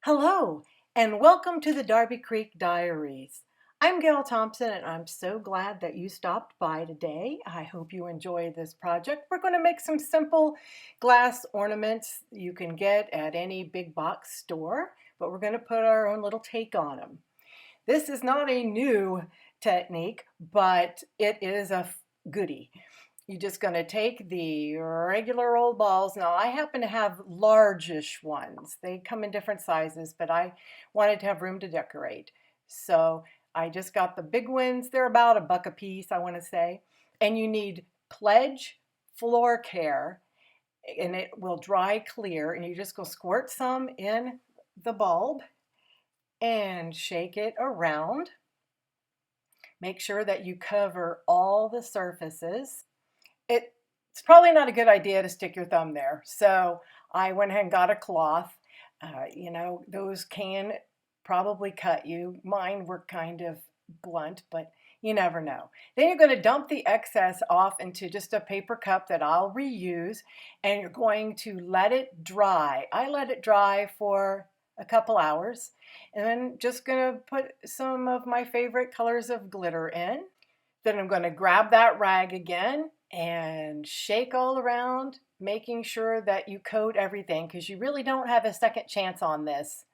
Hello, and welcome to the Darby Creek Diaries. I'm Gail Thompson, and I'm so glad that you stopped by today. I hope you enjoy this project. We're going to make some simple glass ornaments you can get at any big box store, but we're going to put our own little take on them. This is not a new technique, but it is a goodie. You're just going to take the regular old balls. Now, I happen to have largish ones. They come in different sizes, but I wanted to have room to decorate. So I just got the big ones. They're about $1 a piece, I want to say. And you need Pledge Floor Care, and it will dry clear. And you just go squirt some in the bulb and shake it around. Make sure that you cover all the surfaces. It's probably not a good idea to stick your thumb there. So I went ahead and got a cloth. Those can probably cut you. Mine were kind of blunt, but you never know. Then you're going to dump the excess off into just a paper cup that I'll reuse, and you're going to let it dry. I let it dry for a couple hours, and then just going to put some of my favorite colors of glitter in. Then I'm going to grab that rag again and shake all around, making sure that you coat everything because you really don't have a second chance on this.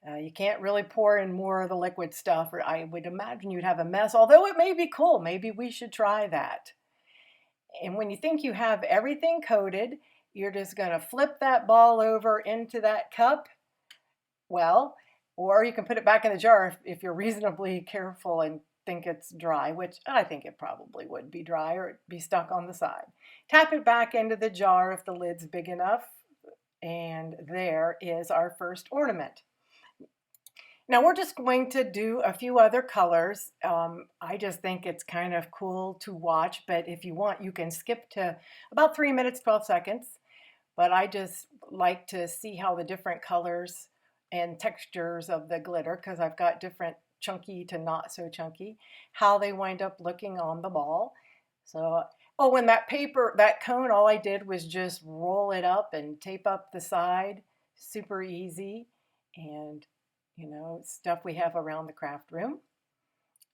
You can't really pour in more of the liquid stuff, or I would imagine you'd have a mess, although it may be cool. Maybe we should try that. And when you think you have everything coated, you're just going to flip that ball over into that cup. Well, or you can put it back in the jar if you're reasonably careful and think it's dry, which I think it probably would be dry or it'd be stuck on the side. Tap it back into the jar if the lid's big enough, and there is our first ornament. Now we're just going to do a few other colors. I just think it's kind of cool to watch, but if you want, you can skip to about 3 minutes, 12 seconds. But I just like to see how the different colors and textures of the glitter, because I've got different chunky to not so chunky, how they wind up looking on the ball. So, oh, and that paper, that cone, all I did was just roll it up and tape up the side. Super easy, and stuff we have around the craft room.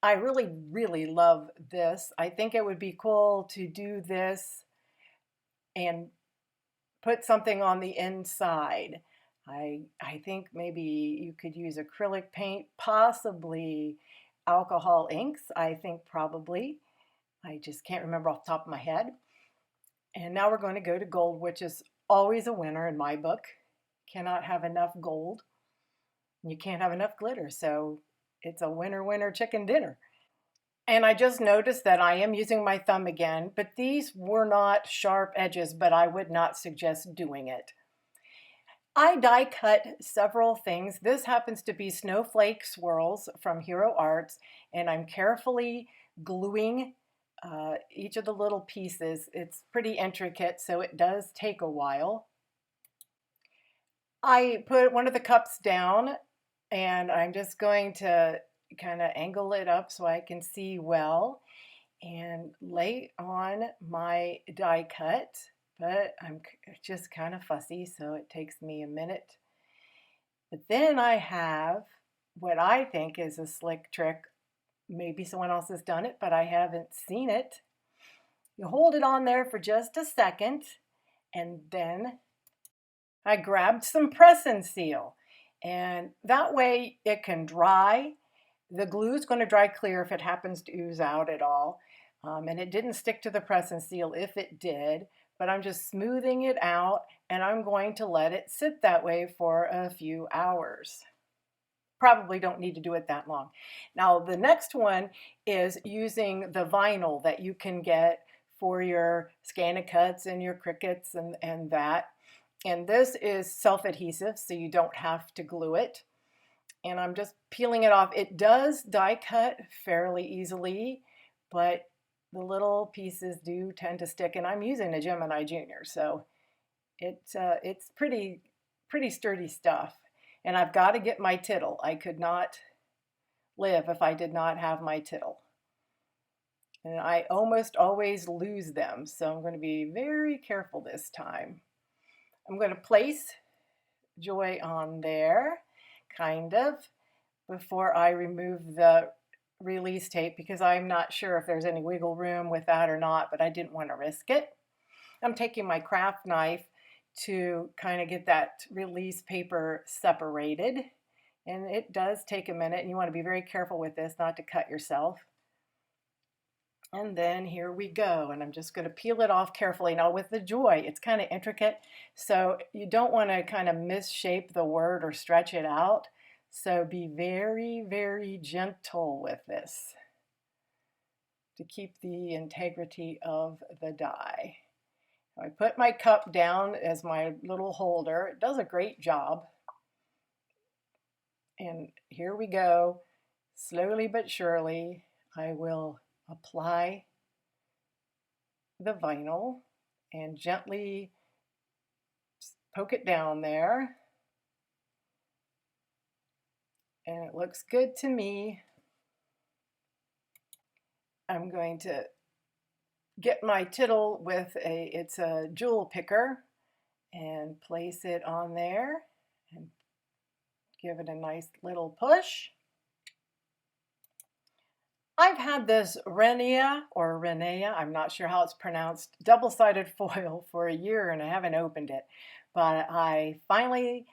I really, really love this. I think it would be cool to do this and put something on the inside. I think maybe you could use acrylic paint, possibly alcohol inks, I think probably. I just can't remember off the top of my head. And now we're going to go to gold, which is always a winner in my book. Cannot have enough gold. You can't have enough glitter, so it's a winner, winner, chicken dinner. And I just noticed that I am using my thumb again, but these were not sharp edges, but I would not suggest doing it. I die cut several things. This happens to be Snowflake swirls from Hero Arts, and I'm carefully gluing each of the little pieces. It's pretty intricate, so it does take a while. I put one of the cups down, and I'm just going to kind of angle it up so I can see well and lay on my die cut. But I'm just kind of fussy, so it takes me a minute. But then I have what I think is a slick trick. Maybe someone else has done it, but I haven't seen it. You hold it on there for just a second, and then I grabbed some press and seal. And that way it can dry. The glue is going to dry clear if it happens to ooze out at all. And it didn't stick to the press and seal if it did. But I'm just smoothing it out, and I'm going to let it sit that way for a few hours. Probably don't need to do it that long. Now the next one is using the vinyl that you can get for your Scannicuts and your cricuts and that. And this is self-adhesive, so you don't have to glue it. And I'm just peeling it off. It does die cut fairly easily, but the little pieces do tend to stick, and I'm using a Gemini Junior, so it's pretty sturdy stuff. And I've got to get my tittle. I could not live if I did not have my tittle. And I almost always lose them, so I'm going to be very careful this time. I'm going to place Joy on there. kind of, before I remove the release tape, because I'm not sure if there's any wiggle room with that or not, but I didn't want to risk it. I'm taking my craft knife to kind of get that release paper separated. And it does take a minute, and you want to be very careful with this not to cut yourself. And then here we go, and I'm just going to peel it off carefully. Now with the joy, it's kind of intricate, so you don't want to kind of misshape the word or stretch it out. So be very, very gentle with this to keep the integrity of the die. I put my cup down as my little holder. It does a great job. And here we go. Slowly but surely, I will apply the vinyl and gently poke it down there. And it looks good to me. I'm going to get my tittle with it's a jewel picker, and place it on there and give it a nice little push. I've had this Renea, or Renea, I'm not sure how it's pronounced, double-sided foil for a year, and I haven't opened it, but I finally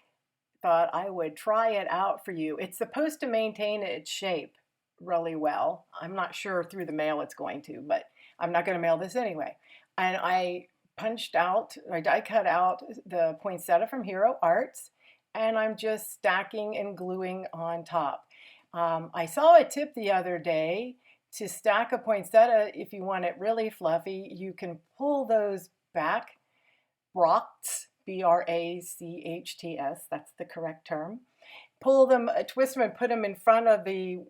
thought I would try it out for you. It's supposed to maintain its shape really well. I'm not sure through the mail it's going to, but I'm not going to mail this anyway. And I die cut out the poinsettia from Hero Arts, and I'm just stacking and gluing on top. I saw a tip the other day to stack a poinsettia. If you want it really fluffy, you can pull those back, brachts, B-R-A-C-H-T-S, that's the correct term. Pull them, twist them, and put them in front of the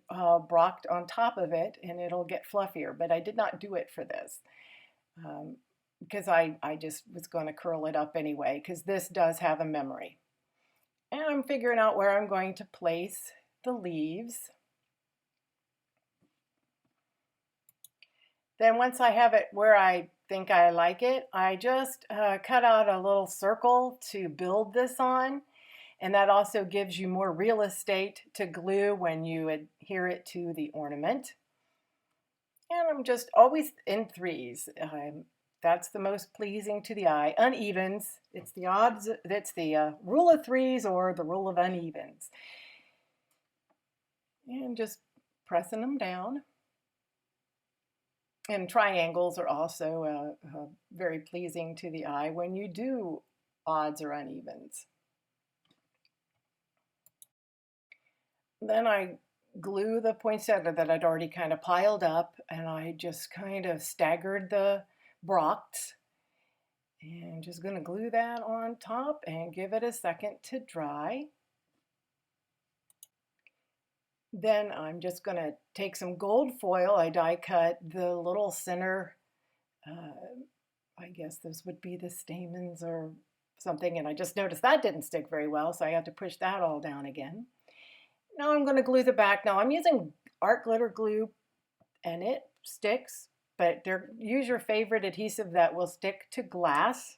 bract on top of it, and it'll get fluffier. But I did not do it for this because I just was going to curl it up anyway, because this does have a memory. And I'm figuring out where I'm going to place the leaves. Then once I have it where I think I like it, I just cut out a little circle to build this on, and that also gives you more real estate to glue when you adhere it to the ornament. And I'm just always in threes. That's the most pleasing to the eye. Unevens, it's the odds, it's the rule of threes or the rule of unevens. And just pressing them down. And triangles are also very pleasing to the eye when you do odds or unevens. Then I glue the poinsettia that I'd already kind of piled up, and I just kind of staggered the brachts. And just going to glue that on top and give it a second to dry. Then I'm just going to take some gold foil. I die cut the little center, I guess those would be the stamens or something, and I just noticed that didn't stick very well, so I had to push that all down again. Now I'm going to glue the back. Now I'm using art glitter glue, and it sticks, but use your favorite adhesive that will stick to glass.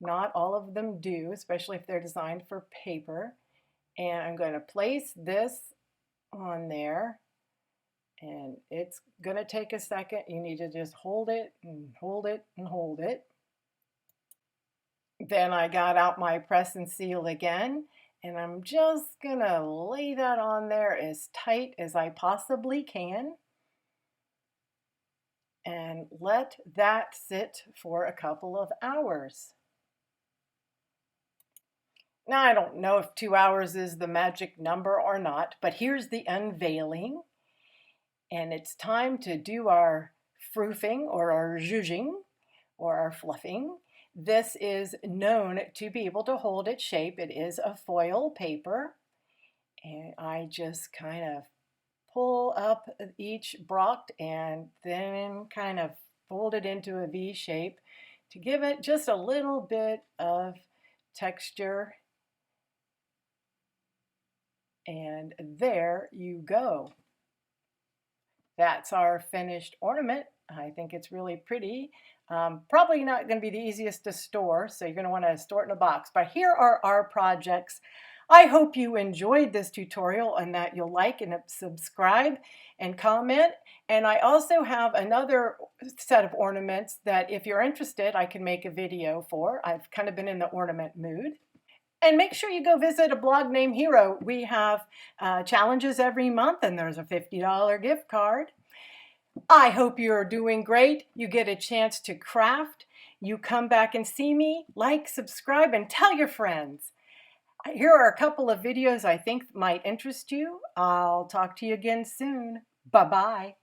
Not all of them do, especially if they're designed for paper. And I'm going to place this on there, and it's going to take a second. You need to just hold it and hold it and hold it. Then I got out my press and seal again, and I'm just going to lay that on there as tight as I possibly can and let that sit for a couple of hours. Now, I don't know if 2 hours is the magic number or not, but here's the unveiling. And it's time to do our froofing or our zhuzhing or our fluffing. This is known to be able to hold its shape. It is a foil paper. And I just kind of pull up each bract and then kind of fold it into a V shape to give it just a little bit of texture. And there you go. That's our finished ornament. I think it's really pretty. Probably not going to be the easiest to store, so you're going to want to store it in a box. But here are our projects. I hope you enjoyed this tutorial and that you'll like and subscribe and comment. And I also have another set of ornaments that if you're interested, I can make a video for. I've kind of been in the ornament mood. And make sure you go visit a blog named Hero. We have challenges every month and there's a $50 gift card. I hope you're doing great. You get a chance to craft. You come back and see me, like, subscribe, and tell your friends. Here are a couple of videos I think might interest you. I'll talk to you again soon. Bye-bye.